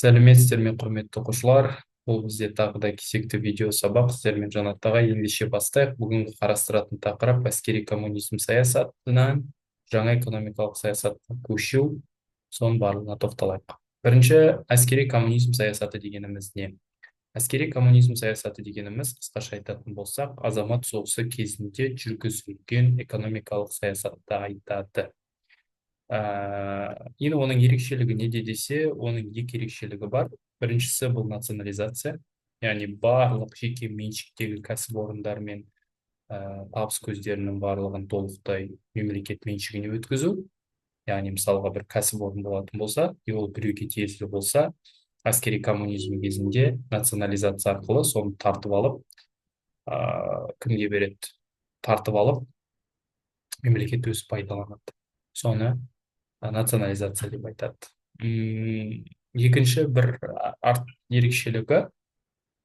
Сәлеметсіздер ме, құрметті оқушылар. Бұл бізде тағы да кезекті видео сабақ. Сіздермен Жанаттаға ендеше бастайық. Бүгінгі қарастыратын тақырып әскери коммунизм саясатынан жаңа экономикалық саясатқа көшу, соның барлығына тоқталайық. Бірінші, әскери коммунизм саясаты дегеніміз не? Әскери коммунизм саясаты дегеніміз, қысқаша айтатын болсақ, азамат соғысы кезінде жүргізілген экономикалық саясатты айтады. Енді оның ерекшелігі неде десе, оның екі ерекшелігі бар. Біріншісі бұл национализация, яғни барлық жеке меншіктегі кәсіпорындар мен табыс көздерінің барлығын толықтай мемлекет меншігіне өткізу. Яғни мысалға бір кәсіпорын болатын болса, ол біреуге тиесілі болса, әскери коммунизм кезінде национализация арқылы соны тартып алып, кімге береді? Тартып алып, мемлекет өзі пайдаланады. Соны национализация деп айтады. Екінші бір ерекшелігі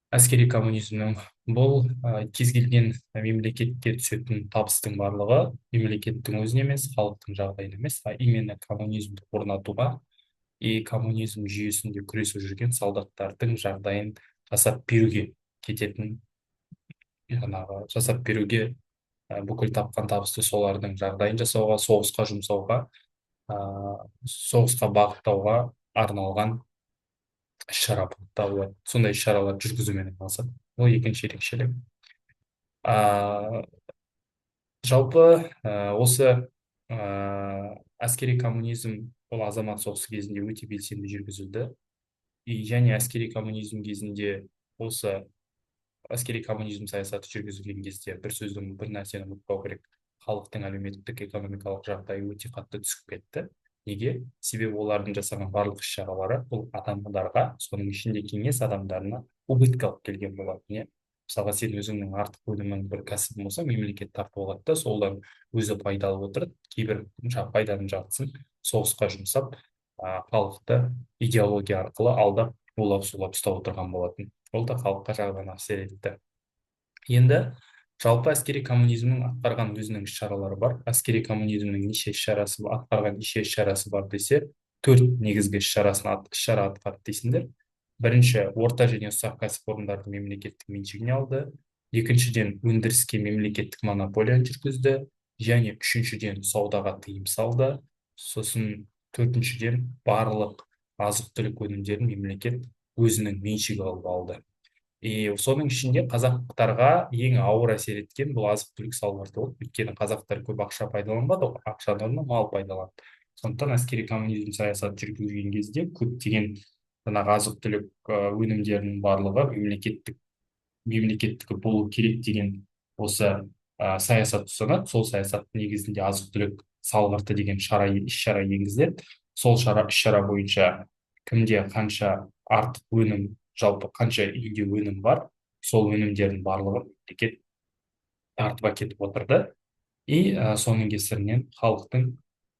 әскери коммунизмнің бұл кез келген мемлекетке түсетін табыстың барлығы мемлекеттің өзіне емес, халықтың жағдайына емес, именно коммунизмді орнатуға коммунизм жүйесінде күресіп жүрген солдаттардың жағдайын жасап беруге кететін, жасап беруге, бүкіл тапқан табысты солардың жағдайын жасауға, соғысқа жұмсауға, соғысқа бағыттауға арналған іс-шара болып табылады. Сондай іс-шаралар жүргізумен айналысады. Ол екінші ерекшелік. Жалпы осы әскери коммунизм ол азамат соғысы кезінде өте белсенді жүргізілді. Және әскери коммунизм кезінде осы әскери коммунизм саясаты жүргізілген кезде бір нәрсені ұмытпау керек. Халықтың әлеуметтік экономикалық жағдайы өте қатты түсіп кетті. Неге? Себебі олардың жасаған барлық іс-шаралары бұл адамдарға, соның ішінде кеңес адамдарына убытка алып келген болатын. Мысалға, сен өзіңнің артық өнімің бір кәсібің болса, мемлекет тартып алады да, солдан өзі пайда алып отырады. Кейбір пайданың жартысын соғысқа жұмсап, халықты идеология арқылы алдап, улап-сулап ұстап отырған болатын. Ол да халыққа жағынан әсер етті. Енді жалпы әскери коммунизмнің атқарған өзінің іс-шаралары бар. Әскери коммунизмнің атқарған неше іс-шарасы бар десе, 4 негізгі іс-шара атқарды дейсіңдер. Бірінші, орта және ұсақ кәсіпорындарды мемлекеттік меншігіне алды. Екіншіден, өндіріске мемлекеттік монополияны жүргізді. Және үшіншіден, саудаға тыйым салды. Сосын төртіншіден, барлық азық-түлік өнімдерін мемлекет өзінің меншігі алып алды. Соның ішінде қазақтарға ең ауыр әсер еткен бұл азық-түлік салалары болды. Өйткені қазақтар көп ақша пайдаланбады, ақшадан мал пайдаланды. Сондықтан әскери коммунизм саясаты жүргізілген кезде көптеген жаңағы азық-түлік өнімдерінің барлығы мемлекеттікі болу керек деген осы саясат ұстанады. Сол саясаттың негізінде азық-түлік салғырты деген іс-шара енгізіледі. Сол іс-шара бойынша кімде қанша артық өнім, жалпы қанша үйде өнім бар, сол өнімдердің барлығын мемлекет тартып әкетіп отырды. Соның кесірінен халықтың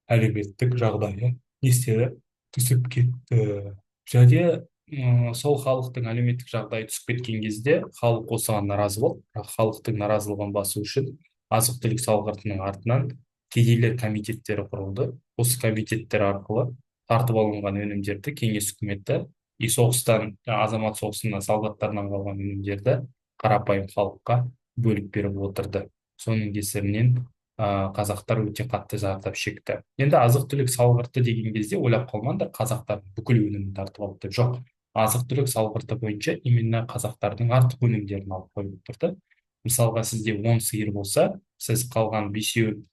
әлеуметтік жағдайы түсіп кетті. Және сол халықтың әлеуметтік жағдайы түсіп кеткен кезде халық осыған наразы болды. Халықтың наразылығын басу үшін азық-түлік салғыртының артынан кедейлер комитеттері құрылды. Осы комитеттер арқылы тартып алынған өнімдерді кеңес үкіметі соғыстан, азамат соғысында солдаттарынан қалған өнімдерді қарапайым халыққа бөліп беріп отырды. Соның кесірінен қазақтар өте қатты зардап шекті. Енді азық-түлік салғырты деген кезде ойлап қалмаңдар, қазақтар бүкіл өнімін тартып алды деп. Жоқ, азық-түлік салғырты бойынша именно қазақтардың артық өнімдерін алып қойып отырды. Мысалға, сізде 10 сиыр болса, сіз қалған бесеуін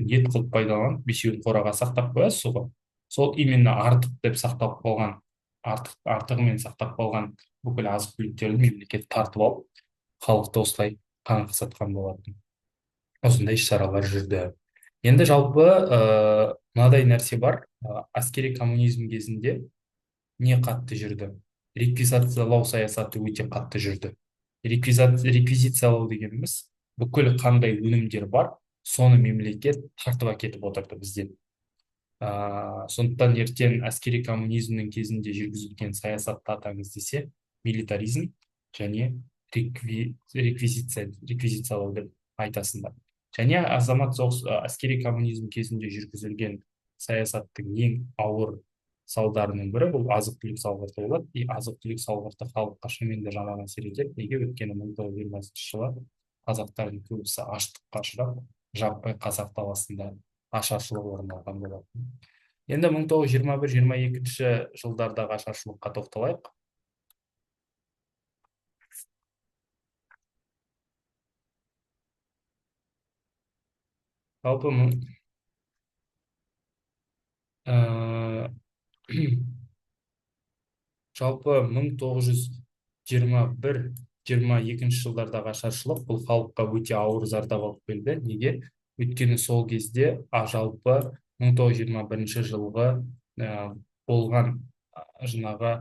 ет қылып пайдаланып, бесеуін қораға сақтап қоясыз ғой. Сол именно артық деп сақтап қалған, артығымен сақтап қалған бүкіл азық-түліктерді мемлекет тартып алып, халықты осылай қаңғысатқан болатын. Осындай іс-шаралар жүрді. Енді жалпы мынадай нәрсе бар. Әскери коммунизм кезінде не қатты жүрді? Реквизициялау саясаты өте қатты жүрді. Реквизициялау дегеніміз бүкіл қандай өнімдер бар, соны мемлекет тартып әкетіп отырды бізден. Сондықтан ертең әскери коммунизмнің кезінде жүргізілген саясатты атаңыз десе, милитаризм және реквизициялау деп айтасыңдар. Және әскери коммунизм кезінде жүргізілген саясаттың ең ауыр салдарының бірі бұл азық-түлік салғырты болады. И азық-түлік салғырты халыққа шынымен де жаман әсер етеді. Неге? Өйткені 1920 жылы қазақтардың көбісі аштыққа ұшырап, жаппай қазақ даласында ашаршылық орын алған болатын. Енді 1921-22 жылдардағы ашаршылыққа тоқталайық. Жалпы жалпы 1921-22 жылдардағы ашаршылық бұл халыққа өте ауыр зардап алып келді. Неге? Өйткені сол кезде жалпы 1921 жылғы болған жаңағы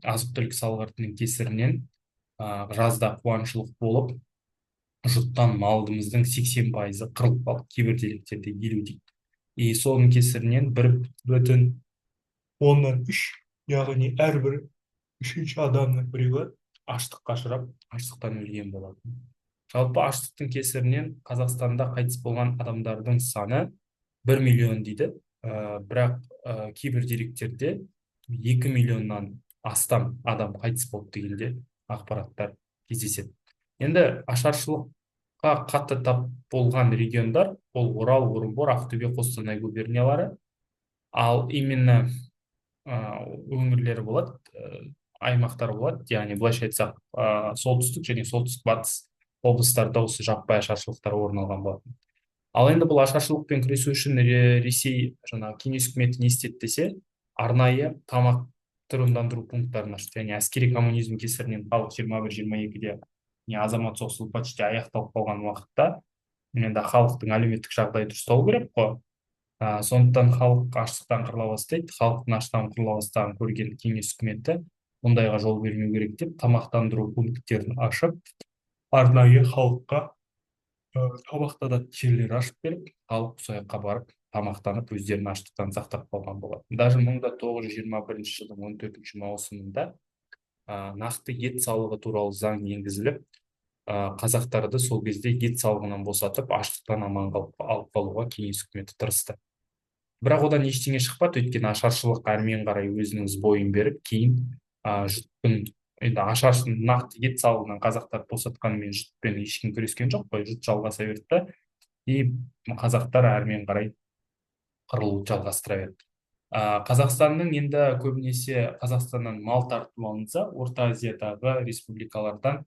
азық-түлік салғыртының кесірінен жазда қуаңшылық болып, жұттан малымыздың 80% қырылып қалды, кейбір деректерде 50 дейді. И соның кесірінен 1,3, яғни әрбір үшінші адамның біреуі аштыққа ұшырап, аштықтан өлген болатын. Жалпы аштықтың кесірінен Қазақстанда қайтыс болған адамдардың саны 1 миллион дейді. Бірақ кейбір деректерде 2 миллионнан астам адам қайтыс болды дегенде ақпараттар кездеседі. Енді ашаршылыққа қатты тап болған региондар ол Орал, Орынбор, Ақтөбе, Қостанай губерниялары. Ал именно өңірлері болады, аймақтар болады, яғни былайша айтсақ, солтүстік және солтүстік батыс облыстарда осы жаппай ашаршылықтар орын алған болатын. Ал енді бұл ашаршылықпен күресу үшін Ресей жаңағы кеңес үкіметі не істеді десе, арнайы тамақ тұрғындандыру пункттарын ашты. Яғни әскери коммунизм кесірінен халық 21-22-де азамат соғысы почти аяқталып қалған уақытта, енді халықтың әлеуметтік жағдайы дұрысталу керек қой. Сондықтан халық аштықтан қырыла бастайды. Халықтың аштықтан қырыла бастағанын көрген кеңес үкіметі мұндайға жол бермеу керек деп тамақтандыру пункттерін ашып, арнайы халыққа тамақтанатын жерлер ашып беріп, халық сол жаққа барып тамақтанып, өздерін аштықтан сақтап қалған болатын. Даже 1921 жылдың 14 маусымында нақты ет салығы туралы заң енгізіліп, қазақтарды сол кезде ет салығынан босатып, аштықтан аман алып қалуға кеңес үкіметі тырысты. Бірақ одан ештеңе шықпады, өйткені ашаршылық әрмен қарай өзінің бойын беріп, кейін жұтпен, енді нақты ет салығынан қазақтар босатқанымен жұтпен ешкім күрескен жоқ қой, жұт жалғаса берді, и қазақтар әрмен қарай қырылуды жалғастыра берді. Қазақстанның енді көбінесе Қазақстаннан мал тартып алынса, Орта Азиядағы республикалардан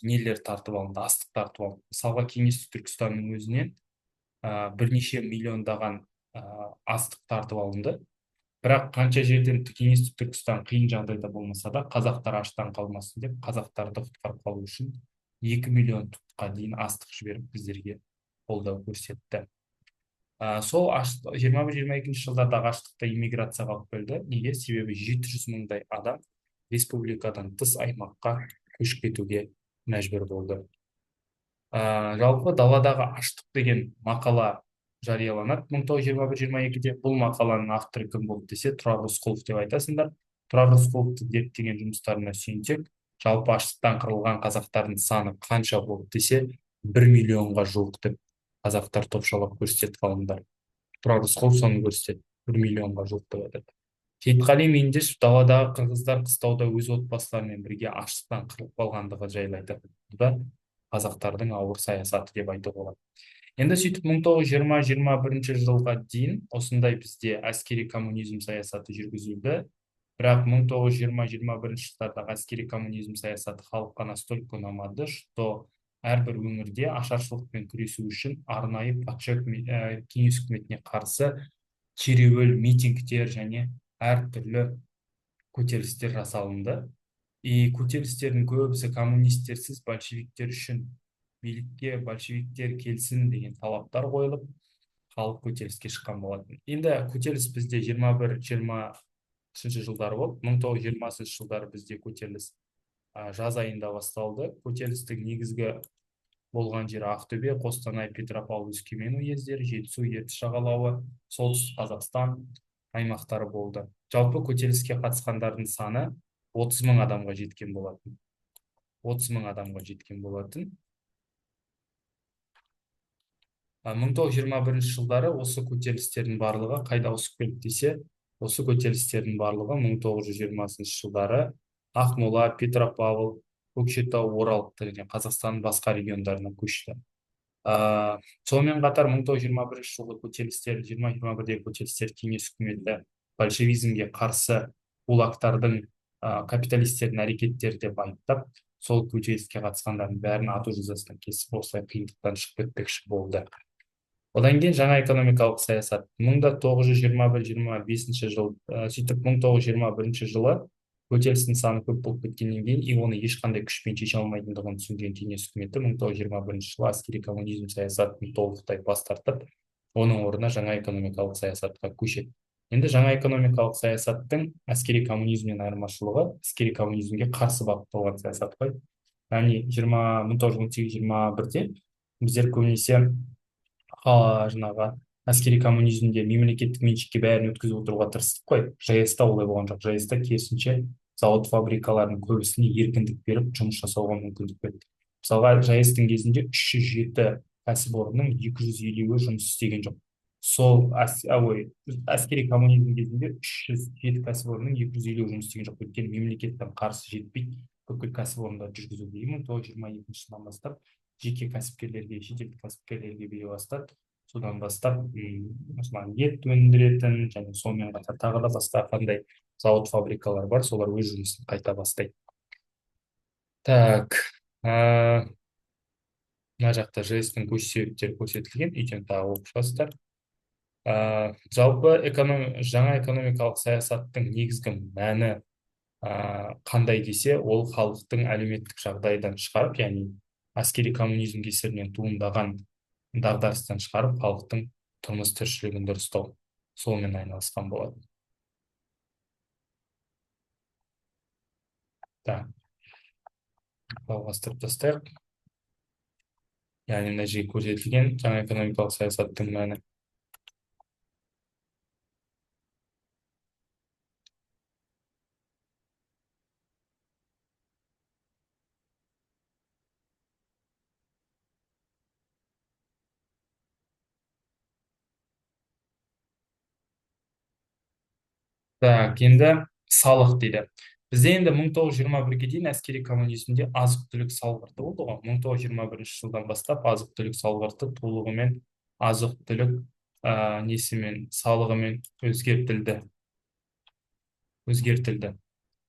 нелер тартып алынды, астық тартып алынды. Мысалға, кеңестік Түркістанның өзінен бірнеше миллиондаған астық тартып алынды. Бірақ қанша жерден кеңестік Түркістан қиын жағдайда болмаса да, қазақтар аштан қалмасын деп, қазақтарды құтқарып қалу үшін 2 миллион тұтқа дейін астық жіберіп біздерге қолдау көрсетті. Сол 21-22 жылдардағы аштықта иммиграцияға алып келді. Неге? Себебі 700 мыңдай адам республикадан тыс аймаққа көшіп кетуге мәжбүр болды. Жалпы даладағы аштық деген мақала жарияланады 1921-22-де. Бұл мақаланың авторы кім болды десе, Тұрар Рысқұлов деп айтасыңдар. Тұрар Рысқұловты зерттеген жұмыстарына сүйенсек, жалпы аштықтан қырылған қазақтардың саны қанша болды десе, 1 миллионға жуық деп қазақтар топшалап көрсетеді ғалымдар. Тұрар Рысқұлов соны көрсетеді, 1 миллионға жуық деп айтады. Сейітқали Меңдешев даладағы қырғыздар қыстауда өз отбасыларымен бірге аштықтан қырылып қалғандығы жайлы айтады. Бұл да қазақтардың ауыр саясаты деп айтуға болады. Енді сөйтіп 1920-21 жылға дейін осындай бізде әскери коммунизм саясаты жүргізілді. Бірақ 1920-21 жылдардағы әскери коммунизм саясаты халыққа настолько ұнамады, что әрбір өңірде ашаршылықпен күресу үшін арнайы патша кеңес үкіметіне қарсы череуіл митингтер және әртүрлі көтерілістер жасалынды. И көтерілістердің көбісі коммунистерсіз большевиктер үшін билікке большевиктер келсін деген талаптар қойылып, халық көтеріліске шыққан болатын. Енді көтеріліс бізде 21-23 жылдары болды. 1920 жылдары бізде көтеріліс жаз айында басталды. Көтерілістің негізгі болған жері Ақтөбе, Қостанай, Петропавл, Өскемен уездері, Жетісу, Ертіс жағалауы, солтүстік Қазақстан аймақтары болды. Жалпы көтеріліске қатысқандардың саны 30 мың адамға жеткен болатын. 30 мың адамға жеткен болатын. 1921 жылдары осы көтерілістердің барлығы қайда ауысып келді десе, Осы көтерілістердің барлығы 1920 жылдары Ақмола, Петропавл, Көкшетау, Орал және Қазақстанның басқа региондарына көшті. Сонымен қатар 1921 жылғы көтерілістер, 20-21-дегі көтерілістер кеңес үкіметі большевизмге қарсы кулактардың, капиталистердің әрекеттері деп айыптап, сол көтеріліске қатысқандардың бәрін ату жазасына кесіп, осылай қиындықтан шығып кетпекші болды. Одан кейін жаңа экономикалық саясат 1921-25 жыл, сөйтіп 1921 жылы көтерілістің саны көп болып кеткеннен кейін и оны ешқандай күшпен шеше алмайтындығын түсінген кеңес үкіметі 1921 жылы әскери коммунизм саясатын толықтай бас тартып, оның орнына жаңа экономикалық саясатқа көшеді. Енді жаңа экономикалық саясаттың әскери коммунизмнен айырмашылығы әскери коммунизмге қарсы бағытталған саясат қой. Яғни 1918-21-де біздер көбінесе жаңағы әскери коммунизмде мемлекеттік меншікке бәрін өткізіп отыруға тырыстық қой. ЖС-та олай болған жоқ. ЖС-та керісінше завод фабрикалардың көбісіне еркіндік беріп жұмыс жасауға мүмкіндік берді. Мысалға ЖС-тің кезінде 307 кәсіпорынның 250-і жұмыс істеген жоқ. Сол әскери коммунизм кезінде 307 кәсіпорынның 250-і жұмыс істеген жоқ. Өйткені мемлекеттің қарсы жетпейді бүкіл кәсіпорындарды жүргізуге. 1922 жылдан бастап жеке кәсіпкерлерге, шетелдік кәсіпкерлерге бере бастады. Содан бастап ет өндіретін және сонымен қатар тағы да басқа қандай завод фабрикалар бар, солар өз жұмысын қайта бастайды. Так, мына жақта ЖС-тің көш себептері көрсетілген, үйден тағы оқып шығасыздар. Жалпы жаңа экономикалық саясаттың негізгі мәні қандай десе, ол халықтың әлеуметтік жағдайдан шығарып, яғни әскери коммунизм кесірінен туындаған дағдарыстан шығарып, халықтың тұрмыс тіршілігін дұрыстау, солмен айналысқан болады. Жалғастырып тастайық. Яғни мына жерге көрсетілген жаңа экономикалық саясаттың мәні. Так, енді салық дейді. Бізде енді 1921-ге дейін әскери коммунизмде азық-түлік салғырты болды ғой. 1921 жылдан бастап азық-түлік салғырты толығымен азық-түлік несімен, салығымен өзгертілді.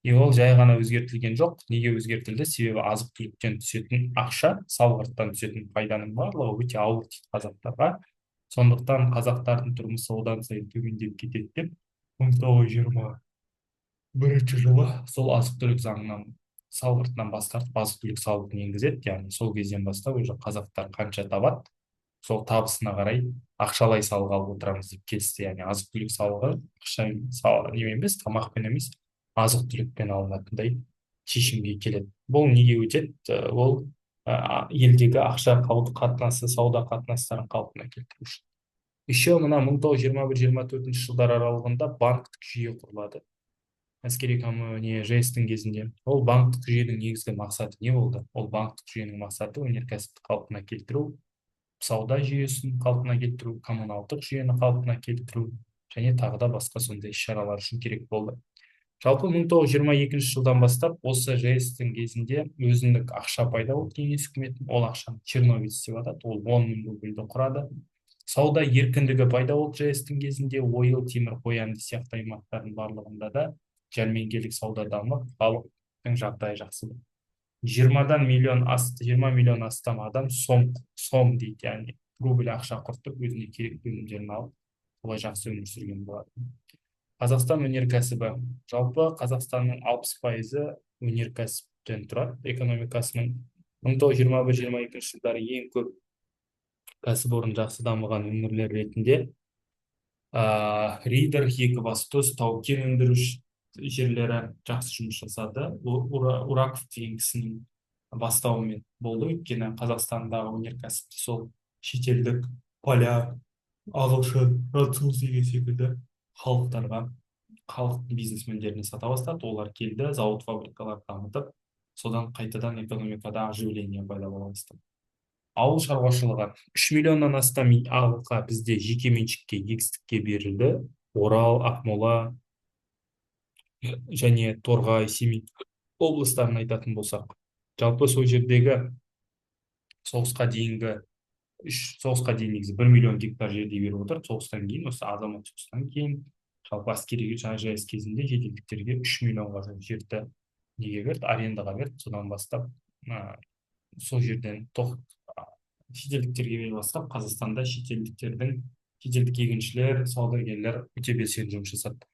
И ол жай ғана өзгертілген жоқ. Неге өзгертілді? Себебі азық-түліктен түсетін ақша, салғырттан түсетін пайданың барлығы өте ауыр тиді қазақтарға. Сондықтан қазақтардың тұрмысы одан сайын төмендеп кетеді деп 1921 жылы сол азық-түлік заңынан, салғыртынан бас тартып азық-түлік салығын енгізеді. Яғни сол кезден бастап уже қазақтар қанша табады, сол табысына қарай ақшалай салық алып отырамыз деп келісті. Яғни азық-түлік салығы ақша емес, тамақпен емес, азық-түлікпен алынатындай шешімге келеді. Бұл неге өтеді? Ол елдегі ақша қатынасы, сауда қатынастарын қалпына келтіру үшін. Еще мына 1921-24 жылдар аралығында банктік жүйе құрылады. Әскери ЖС-тің кезінде. Ол банктік жүйенің негізгі мақсаты не болды? Ол банктік жүйенің мақсаты өнеркәсіпті қалпына келтіру, сауда жүйесін қалпына келтіру, коммуналдық жүйені қалпына келтіру және тағы да басқа сондай іс-шаралар үшін керек болды. Жалпы 1922 жылдан бастап осы ЖС-тің кезінде өзіндік ақша пайда болды кеңес үкіметінің. Ол ақшаны черновец деп атады. Ол 10 000 рубльді құрады. Сауда еркіндігі пайда болды ЖС-тің кезінде. Ойыл, темір, қоянды сияқты аймақтардың барлығында да жәрмеңкелік сауда дамып, халықтың жағдайы жақсы болды. 20 миллион астам адам сом дейді, яғни рубль ақша құртып, өзіне керекті өнімдерін алып, солай жақсы өмір сүрген болады. Қазақстан өнеркәсібі. Жалпы Қазақстанның 60% өнеркәсіптен тұрады. Экономикасының 1921-22 жылдары ең көп кәсіпорын жақсы дамыған өңірлер ретінде Ридер, Екібастұз, тау-кен өндіруші жерлері жақсы жұмыс жасады. Ураков деген кісінің бастауымен болды. Өйткені Қазақстандағы өнеркәсіпті сол шетелдік поляк, ағылшын, француз деген секілді халықтарға, халықтың бизнесмендеріне сата бастады. Олар келді, завод фабрикалар дамытып, содан қайтадан экономикада оживление пайда бола бастады. Ауыл шаруашылығы 3 миллионнан астам алқа бізде жеке меншікке, егістікке берілді. Орал, Ақмола және Торғай, Семей облыстарын айтатын болсақ, жалпы сол жердегі соғысқа дейінгі соғысқа дейін негізі 1 миллион гектар жерді беріп отыр. Соғыстан кейін, осы азамат соғыстан кейін жалпы әскери жайылыс кезінде шетелдіктерге 3 миллионға жуық жерді неге берді, арендаға берді. Содан бастап сол жерден шетелдіктерге бере бастап, Қазақстанда шетелдік егіншілер, саудагерлер өте белсенді жұмыс жасады.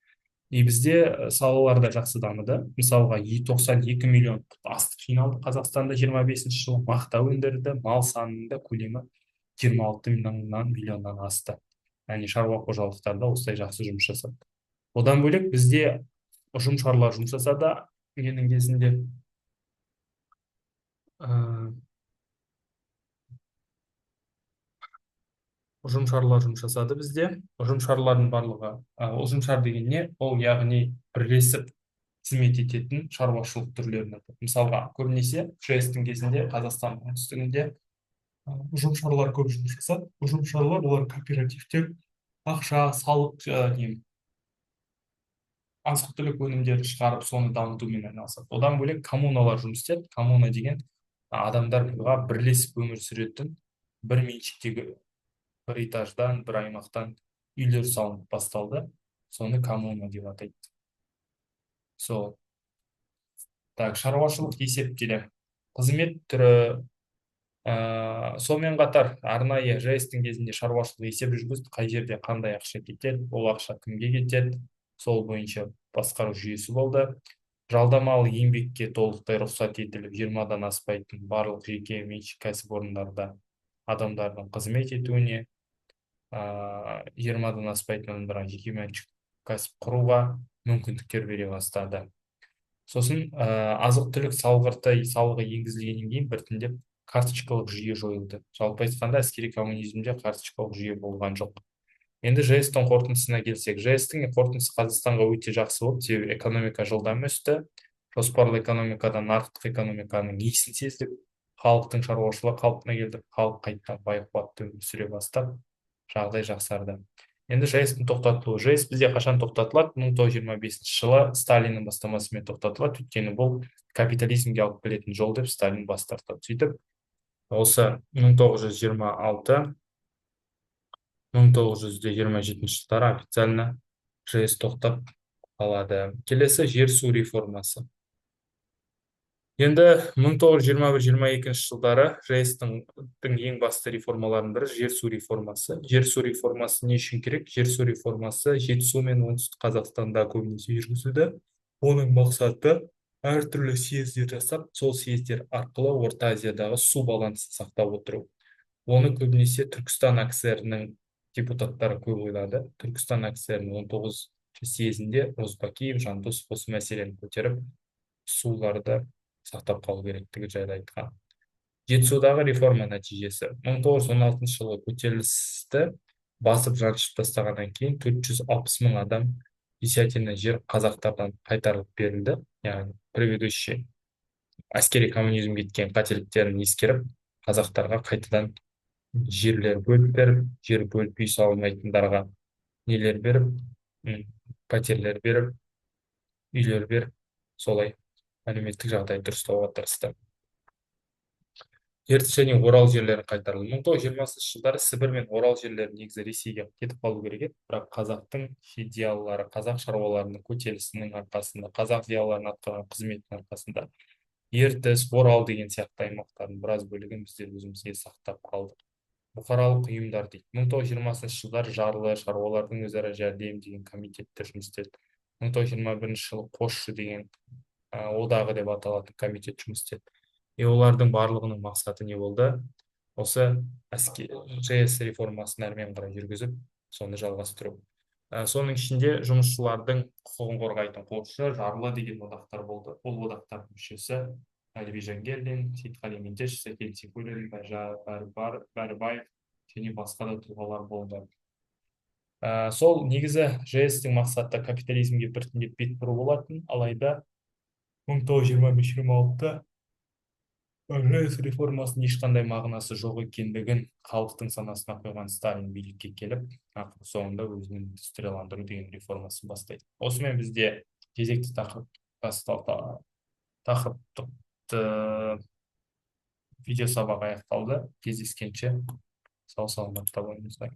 Бізде салалар да жақсы дамыды. Мысалға 92 миллион астық жиналды Қазақстанда 25-ші жылы, мақта өндірді, мал санында көлемі 26 миллионнан асты. Яғни шаруа қожалықтарда осылай жақсы жұмыс жасады. Одан бөлек бізде ұжымшарлар жұмыс жасады. Менің кезінде ұжымшарлар жұмыс жасады бізде. Ұжымшарлардың барлығы, ұжымшар деген не? Ол яғни бірлесіп қызмет ететін шаруашылық түрлерін атайды. Мысалға, көбінесе жэс-тің кезінде Қазақстан оңтүстігінде ұжымшарлар көп жұмыс жасады. Ұжымшарлар олар кооперативтер ақша, салық, азық-түлік өнімдерді шығарып, соны дамытумен айналысады. Одан бөлек коммуналар жұмыс істеді. Коммуна деген адамдарға бірлесіп өмір сүретін бір меншіктегі бір этаждан, бір аймақтан үйлер салынып басталды. Соны коммуна деп атайды. Сол. Так, шаруашылық есептелі. Қызмет түрі. Сонымен қатар арнайы жэс-тің кезінде шаруашылық есеп жүргізді. Қай жерде қандай ақша кетеді, ол ақша кімге кетеді, сол бойынша басқару жүйесі болды. Жалдамалы еңбекке толықтай рұқсат етіліп, 20-дан аспайтын барлық жеке меншік кәсіпорындарда адамдардың қызмет етуіне, 20-дан аспайтын адамдарға жеке меншік кәсіп құруға мүмкіндіктер бере бастады. Сосын азық-түлік салығы енгізілгеннен кейін біртіндеп карточкалық жүйе жойылды. Жалпы айтқанда, әскери коммунизмде карточкалық жүйе болған жоқ. Енді жэс-тің қорытындысына келсек, жэс-тің қорытындысы Қазақстанға өте жақсы болды, себебі экономика жылдам өсті. Жоспарлы экономикадан нарықтық экономиканың иісін сездік. Халықтың шаруашылығы қалпына келді, халық қайтадан бай-қуатты өмір сүре бастап, жағдай жақсарды. Енді жэс-тің тоқтатылуы. жэс бізде қашан тоқтатылады? 1925 жылы Сталиннің бастамасымен тоқтатылады. Өйткені бұл капитализмге алып келетін жол деп Сталин бас тартады. Сөйтіп, осы 1926-1927 жылдары официально жэс тоқтап қалады. Келесі жер-су реформасы. Енді 1921-22 жылдары жэс-тің ең басты реформаларының бірі жер-су реформасы. Жер-су реформасы не үшін керек? Жер-су реформасы Жетісу мен оңтүстік Қазақстанда көбінесе жүргізілді. Оның мақсаты әртүрлі съездер жасап, сол съездер арқылы Орта Азиядағы су балансын сақтап отыру. Оны көбінесе Түркістан АКСР-ның депутаттары көп ойлады. Түркістан АКСР-ның 19-шы съезінде Розбакиев, Жандосов осы мәселені көтеріп, суларды сақтап қалу керектігі жайлы айтқан. Жетісудағы реформа нәтижесі. 1916 жылы көтерілісті басып жаншып тастағаннан кейін 460 мың адам десятина жер қазақтардан қайтарылып берілді. Яғни предыдущий әскери коммунизм кеткен қателіктерін ескеріп, қазақтарға қайтадан жерлер бөліп беріп, жер бөліп үй салмайтындарға нелер беріп, пәтерлер беріп, үйлер беріп, солай әлеуметтік жағдай дұрыстауға тырысты. Ертіс және Орал жерлерін қайтарылды. 1920 жылдары Сібір мен Орал жерлері негізі Ресейге кетіп қалу керек еді, бірақ қазақтың зиялылары, қазақ шаруаларының көтерілісінің арқасында, қазақ зиялыларының атқарған қызметінің арқасында Ертіс, Орал деген сияқты аймақтардың біраз бөлігін біздер өзімізге сақтап қалдық. Бұқаралық ұйымдар дейді. 1920 жылдары Жарлы шаруалардың өзара жәрдем деген комитеттер жұмыс істеді. 1921 жылы Қосшы деген одағы деп аталатын комитет жұмыс істеді. Олардың барлығының мақсаты не болды? Осы жэс реформасын әрмен қарай жүргізіп, соны жалғастыру. Соның ішінде жұмысшылардың құқығын қорғайтын Қосшы, Жарлы деген одақтар болды. Ол одақтардың мүшесі Әліби Жангелдин, Сейітқали Меңдеш, Сәкен Сейфуллин, Бәрібаев және басқа да тұлғалар болды. Сол негізі жэс-тің мақсаты капитализмге біртіндеп бет бұру болатын, алайда 1925-26 прогресс реформасының ешқандай мағынасы жоқ екендігін халықтың санасына қойған Сталин билікке келіп, ақыр соңында өзінің индустрияландыру деген реформасын бастайды. Осымен бізде кезекті тақырыптық видео сабақ аяқталды. Кездескенше сау саламатта болыңыздар.